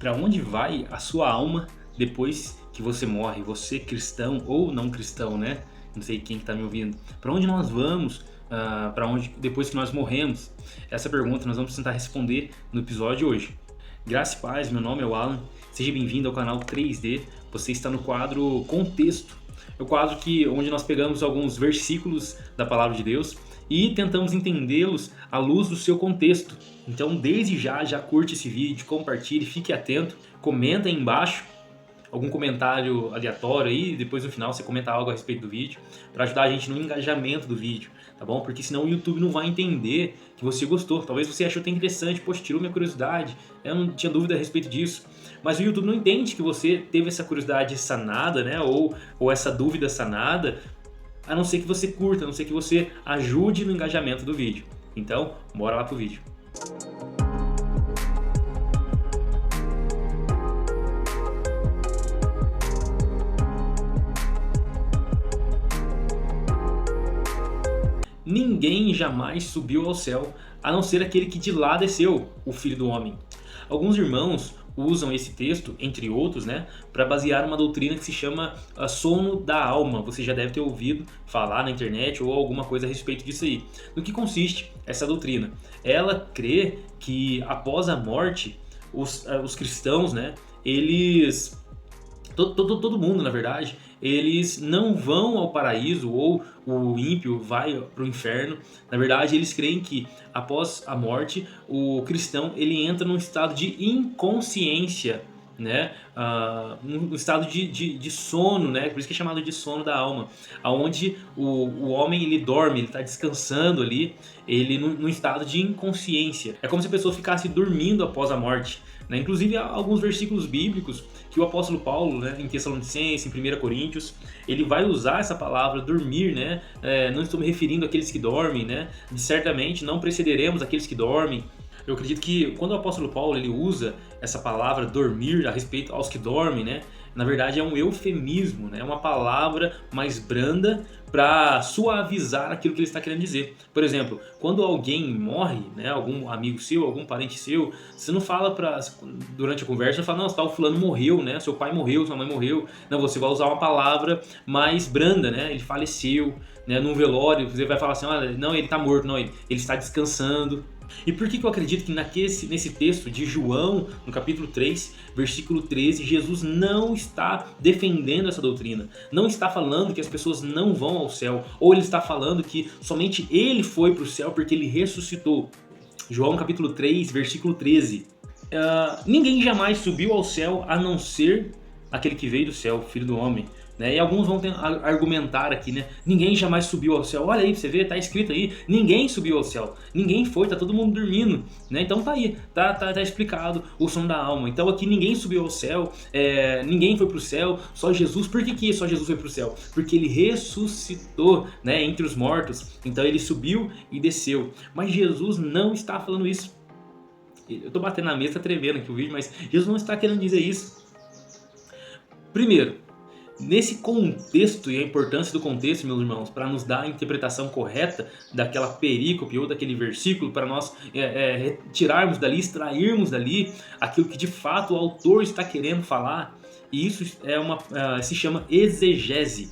Para onde vai a sua alma depois que você morre? Você cristão ou não cristão, né? Não sei quem está me ouvindo. Para onde nós vamos? Para onde depois que nós morremos? Essa pergunta nós vamos tentar responder no episódio de hoje. Graça e paz, meu nome é o Alan. Seja bem-vindo ao canal 3D. Você está no quadro Contexto. É o quadro onde nós pegamos alguns versículos da Palavra de Deus e tentamos entendê-los à luz do seu contexto. Então, desde já curte esse vídeo, compartilhe, fique atento, comenta aí embaixo algum comentário aleatório aí, depois no final você comenta algo a respeito do vídeo, para ajudar a gente no engajamento do vídeo, tá bom? Porque senão o YouTube não vai entender que você gostou. Talvez você achou até interessante, poxa, tirou minha curiosidade, eu não tinha dúvida a respeito disso. Mas o YouTube não entende que você teve essa curiosidade sanada, né? Ou essa dúvida sanada, a não ser que você curta, a não ser que você ajude no engajamento do vídeo. Então, bora lá pro vídeo. Ninguém jamais subiu ao céu, a não ser aquele que de lá desceu, o Filho do Homem. Alguns irmãos usam esse texto, entre outros, né, para basear uma doutrina que se chama sono da alma. Você já deve ter ouvido falar na internet ou alguma coisa a respeito disso aí. No que consiste essa doutrina? Ela crê que após a morte, os cristãos, né, eles... Todo mundo, na verdade, eles não vão ao paraíso ou o ímpio vai para o inferno. Na verdade, eles creem que após a morte, o cristão ele entra num estado de inconsciência, né? Um estado de sono, né? Por isso que é chamado de sono da alma, onde o homem ele dorme, ele está descansando ali, ele num estado de inconsciência. É como se a pessoa ficasse dormindo após a morte. Né? Inclusive há alguns versículos bíblicos que o apóstolo Paulo, né, em Tessalonicenses, em 1 Coríntios, ele vai usar essa palavra dormir, né? Não estou me referindo àqueles que dormem, né? Certamente não precederemos aqueles que dormem. Eu acredito que quando o apóstolo Paulo ele usa essa palavra dormir a respeito aos que dormem, né? Na verdade é um eufemismo, né? É uma palavra mais branda para suavizar aquilo que ele está querendo dizer. Por exemplo, quando alguém morre, né? Algum amigo seu, algum parente seu, você não fala durante a conversa, não fala, não, o fulano morreu, né? Seu pai morreu, sua mãe morreu. Não, você vai usar uma palavra mais branda, né? Ele faleceu, né? Num velório, você vai falar assim, olha, não, ele está morto, não, ele está descansando. E por que eu acredito que nesse texto de João, no capítulo 3, versículo 13, Jesus não está defendendo essa doutrina, não está falando que as pessoas não vão ao céu, ou ele está falando que somente ele foi para o céu porque ele ressuscitou. João capítulo 3, versículo 13. Ninguém jamais subiu ao céu a não ser aquele que veio do céu, o Filho do Homem. Né? E alguns vão argumentar aqui, né? Ninguém jamais subiu ao céu. Olha aí pra você ver, tá escrito aí, ninguém subiu ao céu, ninguém foi, tá todo mundo dormindo, né? Então tá aí, tá explicado o som da alma. Então aqui ninguém subiu ao céu, ninguém foi pro céu, só Jesus. Por que só Jesus foi pro céu? Porque ele ressuscitou, né, entre os mortos. Então ele subiu e desceu. Mas Jesus não está falando isso. Eu tô batendo na mesa, tá tremendo aqui o vídeo, mas Jesus não está querendo dizer isso. Primeiro, nesse contexto e a importância do contexto, meus irmãos, para nos dar a interpretação correta daquela perícope ou daquele versículo, para nós retirarmos dali, extrairmos dali aquilo que de fato o autor está querendo falar. E isso se chama exegese,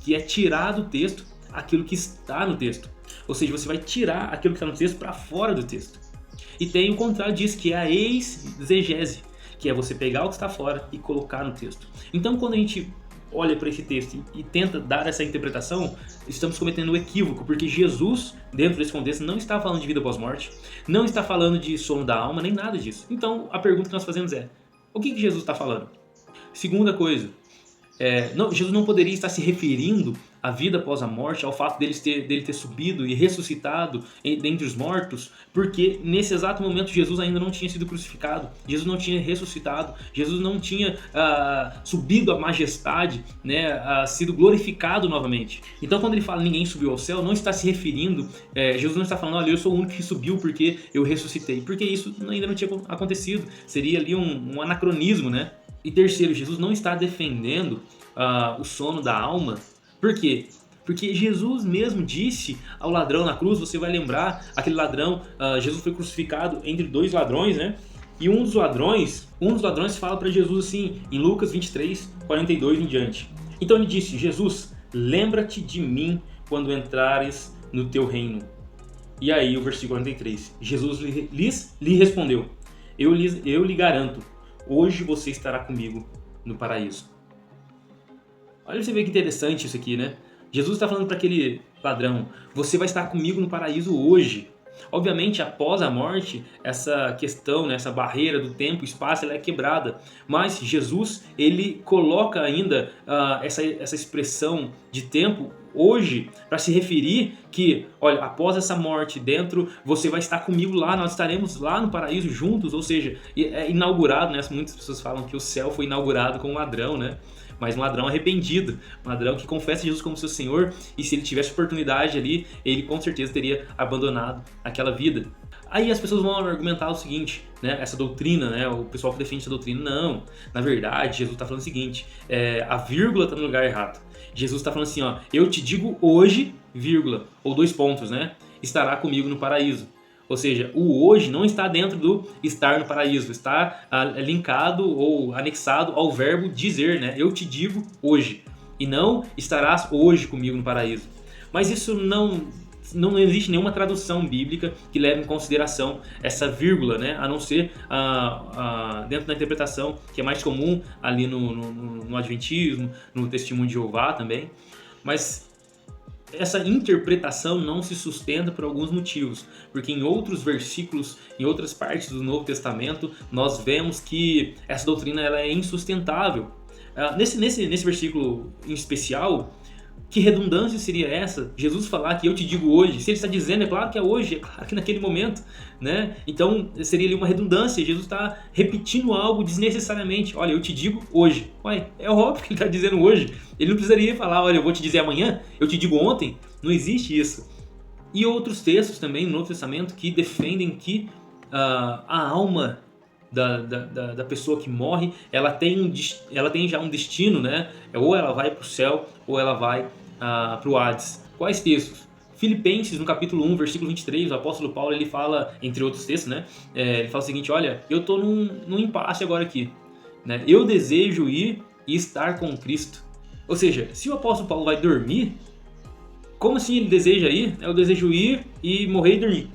que é tirar do texto aquilo que está no texto. Ou seja, você vai tirar aquilo que está no texto para fora do texto. E tem o contrário disso, que é a exegese, que é você pegar o que está fora e colocar no texto. Então, quando a gente olha para esse texto e tenta dar essa interpretação, estamos cometendo um equívoco, porque Jesus, dentro desse contexto, não está falando de vida pós-morte, não está falando de sono da alma, nem nada disso. Então, a pergunta que nós fazemos é, o que Jesus está falando? Segunda coisa, Jesus não poderia estar se referindo à vida após a morte, ao fato dele ter subido e ressuscitado dentre os mortos, porque nesse exato momento Jesus ainda não tinha sido crucificado, Jesus não tinha ressuscitado, Jesus não tinha subido à majestade, né, sido glorificado novamente. Então quando ele fala ninguém subiu ao céu, não está se referindo, Jesus não está falando, olha, eu sou o único que subiu porque eu ressuscitei, porque isso ainda não tinha acontecido, seria ali um anacronismo, né? E terceiro, Jesus não está defendendo o sono da alma. Por quê? Porque Jesus mesmo disse ao ladrão na cruz, você vai lembrar, aquele ladrão, Jesus foi crucificado entre dois ladrões, né? E um dos ladrões fala para Jesus assim, em Lucas 23, 42 em diante. Então ele disse: Jesus, lembra-te de mim quando entrares no teu reino. E aí o versículo 43, Jesus lhe respondeu: eu lhe garanto, hoje você estará comigo no paraíso. Olha, você vê que interessante isso aqui, né? Jesus está falando para aquele ladrão: você vai estar comigo no paraíso hoje. Obviamente, após a morte, essa questão, né, essa barreira do tempo e espaço, ela é quebrada. Mas Jesus, ele coloca ainda essa expressão de tempo hoje para se referir que, olha, após essa morte dentro, você vai estar comigo lá, nós estaremos lá no paraíso juntos. Ou seja, é inaugurado, né? Muitas pessoas falam que o céu foi inaugurado com um ladrão, né? Mas um ladrão arrependido, um ladrão que confessa Jesus como seu Senhor, e se ele tivesse oportunidade ali, ele com certeza teria abandonado aquela vida. Aí as pessoas vão argumentar o seguinte, né? Essa doutrina, né? O pessoal que defende essa doutrina, não. Na verdade, Jesus está falando o seguinte, a vírgula está no lugar errado. Jesus está falando assim, ó, eu te digo hoje, vírgula, ou 2 pontos, né? Estará comigo no paraíso. Ou seja, o hoje não está dentro do estar no paraíso, está linkado ou anexado ao verbo dizer, né? Eu te digo hoje, e não estarás hoje comigo no paraíso. Mas isso não existe nenhuma tradução bíblica que leve em consideração essa vírgula, né? A não ser dentro da interpretação que é mais comum ali no Adventismo, no Testemunho de Jeová também. Mas essa interpretação não se sustenta por alguns motivos, porque em outros versículos, em outras partes do Novo Testamento, nós vemos que essa doutrina ela é insustentável. Nesse versículo em especial, que redundância seria essa? Jesus falar que eu te digo hoje. Se ele está dizendo, é claro que é hoje, é claro que naquele momento, né? Então seria ali uma redundância. Jesus está repetindo algo desnecessariamente. Olha, eu te digo hoje. Ué, é óbvio que ele está dizendo hoje. Ele não precisaria falar, olha, eu vou te dizer amanhã, eu te digo ontem. Não existe isso. E outros textos também no Novo Testamento que defendem que a alma da pessoa que morre, ela tem já um destino, né? Ou ela vai para o céu, ou ela vai para o Hades. Quais textos? Filipenses, no capítulo 1, versículo 23, o apóstolo Paulo ele fala, entre outros textos, né? Ele fala o seguinte, olha, eu estou num impasse agora aqui, né? Eu desejo ir e estar com Cristo. Ou seja, se o apóstolo Paulo vai dormir, como assim ele deseja ir? Eu desejo ir e morrer e dormir.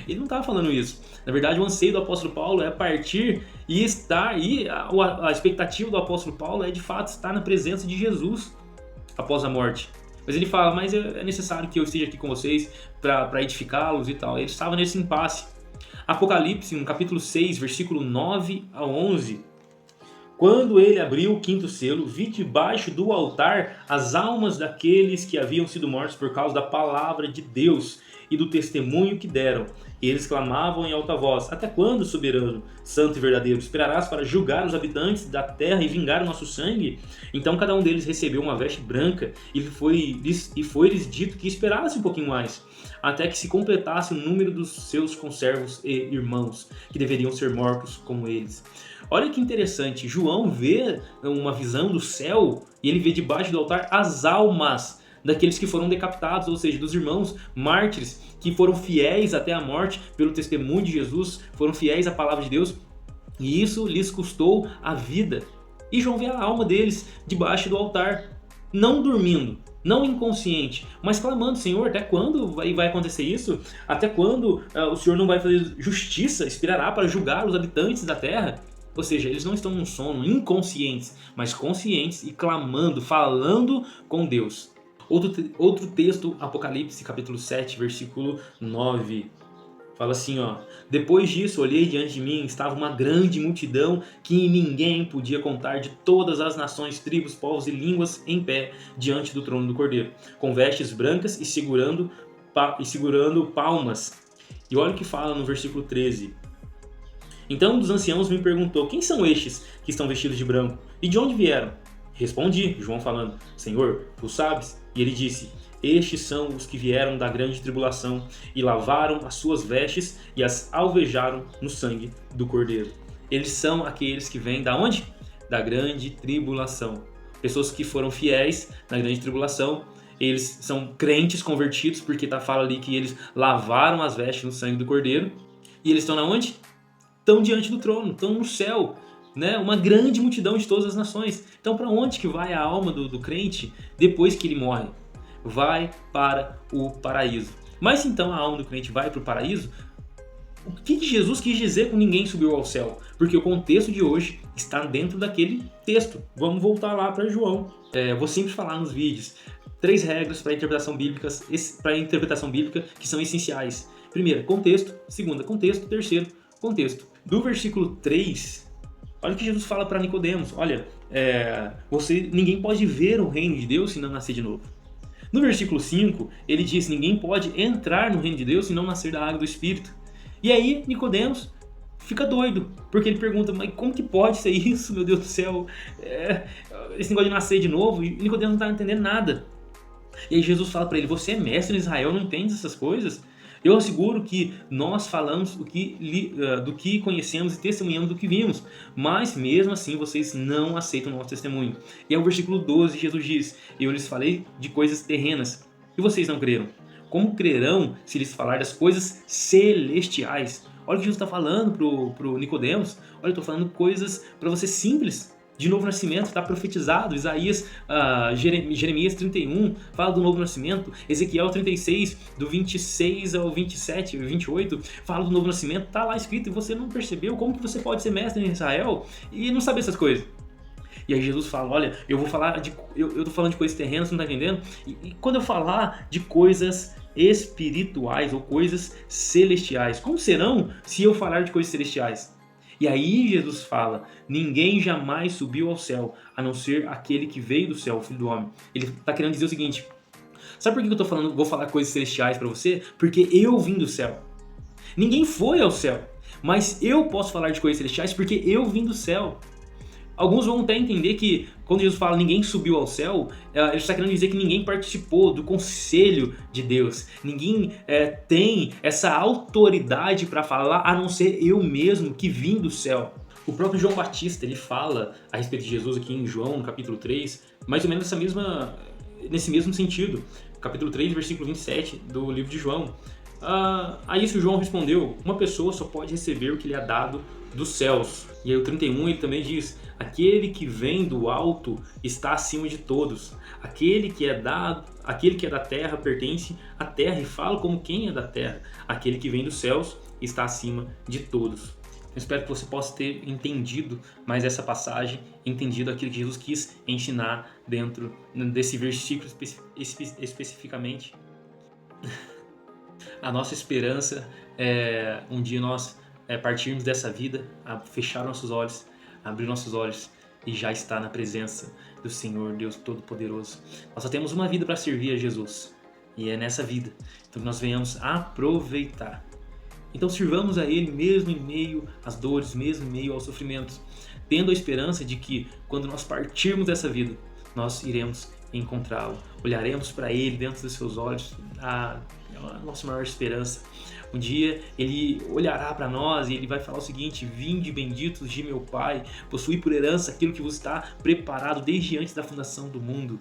Ele não estava falando isso. Na verdade, o anseio do apóstolo Paulo é partir e estar, e a expectativa do apóstolo Paulo é de fato estar na presença de Jesus após a morte. Mas ele fala, mas é necessário que eu esteja aqui com vocês para edificá-los e tal. Ele estava nesse impasse. Apocalipse, no capítulo 6, versículo 9 a 11. Quando ele abriu o 5º selo, vi debaixo do altar as almas daqueles que haviam sido mortos por causa da palavra de Deus e do testemunho que deram. E eles clamavam em alta voz: até quando, soberano, santo e verdadeiro, esperarás para julgar os habitantes da terra e vingar o nosso sangue? Então cada um deles recebeu uma veste branca e foi-lhes dito que esperasse um pouquinho mais, até que se completasse o número dos seus conservos e irmãos, que deveriam ser mortos como eles. Olha que interessante, João vê uma visão do céu e ele vê debaixo do altar as almas daqueles que foram decapitados, ou seja, dos irmãos mártires que foram fiéis até a morte pelo testemunho de Jesus, foram fiéis à palavra de Deus, e isso lhes custou a vida. E João vê a alma deles debaixo do altar, não dormindo, não inconsciente, mas clamando: Senhor, até quando vai acontecer isso? Até quando o Senhor não vai fazer justiça, esperará para julgar os habitantes da terra? Ou seja, eles não estão num sono, inconscientes, mas conscientes e clamando, falando com Deus. Outro texto, Apocalipse, capítulo 7, versículo 9. Fala assim, ó: depois disso, olhei diante de mim, estava uma grande multidão que ninguém podia contar, de todas as nações, tribos, povos e línguas, em pé diante do trono do Cordeiro, com vestes brancas e segurando palmas. E olha o que fala no versículo 13. Então um dos anciãos me perguntou: quem são estes que estão vestidos de branco? E de onde vieram? Respondi, João falando: Senhor, tu sabes. E ele disse: estes são os que vieram da grande tribulação e lavaram as suas vestes e as alvejaram no sangue do Cordeiro. Eles são aqueles que vêm da onde? Da grande tribulação. Pessoas que foram fiéis na grande tribulação. Eles são crentes convertidos, porque fala ali que eles lavaram as vestes no sangue do Cordeiro. E eles estão na onde? estão diante do trono, estão no céu, né? Uma grande multidão de todas as nações. Então, para onde que vai a alma do crente depois que ele morre? Vai para o paraíso. Mas se então a alma do crente vai para o paraíso, o que Jesus quis dizer com ninguém subiu ao céu? Porque o contexto de hoje está dentro daquele texto. Vamos voltar lá para João. Eu vou sempre falar nos vídeos 3 regras para interpretação bíblica que são essenciais. Primeira, contexto. Segunda, contexto. Terceiro, contexto. Do versículo 3, olha o que Jesus fala para Nicodemos. Olha, ninguém pode ver o reino de Deus se não nascer de novo. No versículo 5, ele diz: ninguém pode entrar no reino de Deus se não nascer da água do Espírito. E aí, Nicodemos fica doido, porque ele pergunta: mas como que pode ser isso, meu Deus do céu? Esse negócio de nascer de novo? E Nicodemos não está entendendo nada. E aí Jesus fala para ele: você é mestre em Israel, não entende essas coisas? Eu asseguro que nós falamos do que conhecemos e testemunhamos do que vimos, mas mesmo assim vocês não aceitam o nosso testemunho. E é o versículo 12, Jesus diz: eu lhes falei de coisas terrenas, e vocês não creram. Como crerão se lhes falar das coisas celestiais? Olha o que Jesus está falando pro Nicodemos. Olha, eu estou falando coisas para você simples. De novo nascimento, está profetizado. Isaías, Jeremias 31 fala do novo nascimento. Ezequiel 36, do 26 ao 27, 28, fala do novo nascimento. Está lá escrito e você não percebeu. Como que você pode ser mestre em Israel e não saber essas coisas? E aí Jesus fala: olha, eu vou falar eu tô falando de coisas terrenas, você não está entendendo? E quando eu falar de coisas espirituais ou coisas celestiais, como serão se eu falar de coisas celestiais? E aí Jesus fala: ninguém jamais subiu ao céu, a não ser aquele que veio do céu, o Filho do Homem. Ele está querendo dizer o seguinte: sabe por que eu tô falando, vou falar coisas celestiais para você? Porque eu vim do céu. Ninguém foi ao céu, mas eu posso falar de coisas celestiais porque eu vim do céu. Alguns vão até entender que quando Jesus fala ninguém subiu ao céu, ele está querendo dizer que ninguém participou do conselho de Deus. Ninguém tem essa autoridade para falar, a não ser eu mesmo que vim do céu. O próprio João Batista, ele fala a respeito de Jesus aqui em João, no capítulo 3, mais ou menos nesse mesmo sentido. Capítulo 3, versículo 27 do livro de João. A isso João respondeu: uma pessoa só pode receber o que lhe é dado dos céus. E aí o 31 ele também diz: aquele que vem do alto está acima de todos. Aquele que é da terra pertence à terra e fala como quem é da terra. Aquele que vem dos céus está acima de todos. Eu espero que você possa ter entendido mais essa passagem, entendido aquilo que Jesus quis ensinar dentro desse versículo especificamente. A nossa esperança é um dia nós partirmos dessa vida, fechar nossos olhos, abrir nossos olhos e já estar na presença do Senhor Deus Todo-Poderoso. Nós só temos uma vida para servir a Jesus, e é nessa vida então nós venhamos aproveitar. Então sirvamos a Ele mesmo em meio às dores, mesmo em meio aos sofrimentos, tendo a esperança de que quando nós partirmos dessa vida, nós iremos encontrá-lo. Olharemos para Ele dentro dos seus olhos, a nossa maior esperança. Um dia Ele olhará para nós e Ele vai falar o seguinte: vinde benditos de meu Pai, possui por herança aquilo que vos está preparado desde antes da fundação do mundo.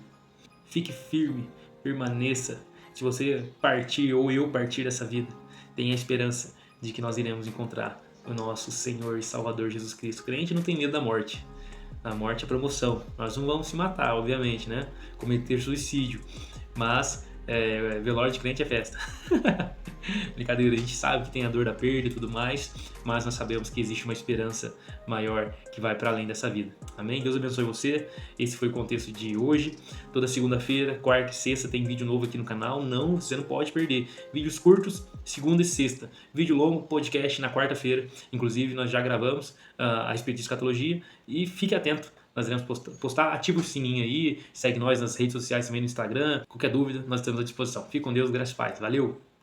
Fique firme, permaneça. Se você partir ou eu partir dessa vida, tenha a esperança de que nós iremos encontrar o nosso Senhor e Salvador Jesus Cristo. O crente não tem medo da morte. A morte é promoção. Nós não vamos se matar, obviamente, né? Cometer suicídio. Mas velório de crente é festa. Brincadeira, a gente sabe que tem a dor da perda e tudo mais, mas nós sabemos que existe uma esperança maior que vai para além dessa vida. Amém? Deus abençoe você. Esse foi o contexto de hoje. Toda segunda-feira, quarta e sexta tem vídeo novo aqui no canal. Você não pode perder. Vídeos curtos, segunda e sexta. Vídeo longo, podcast na quarta-feira. Inclusive, nós já gravamos a respeito de escatologia. E fique atento. Nós iremos postar, ativa o sininho aí, segue nós nas redes sociais também no Instagram. Qualquer dúvida, nós estamos à disposição. Fique com Deus, graças e paz. Valeu!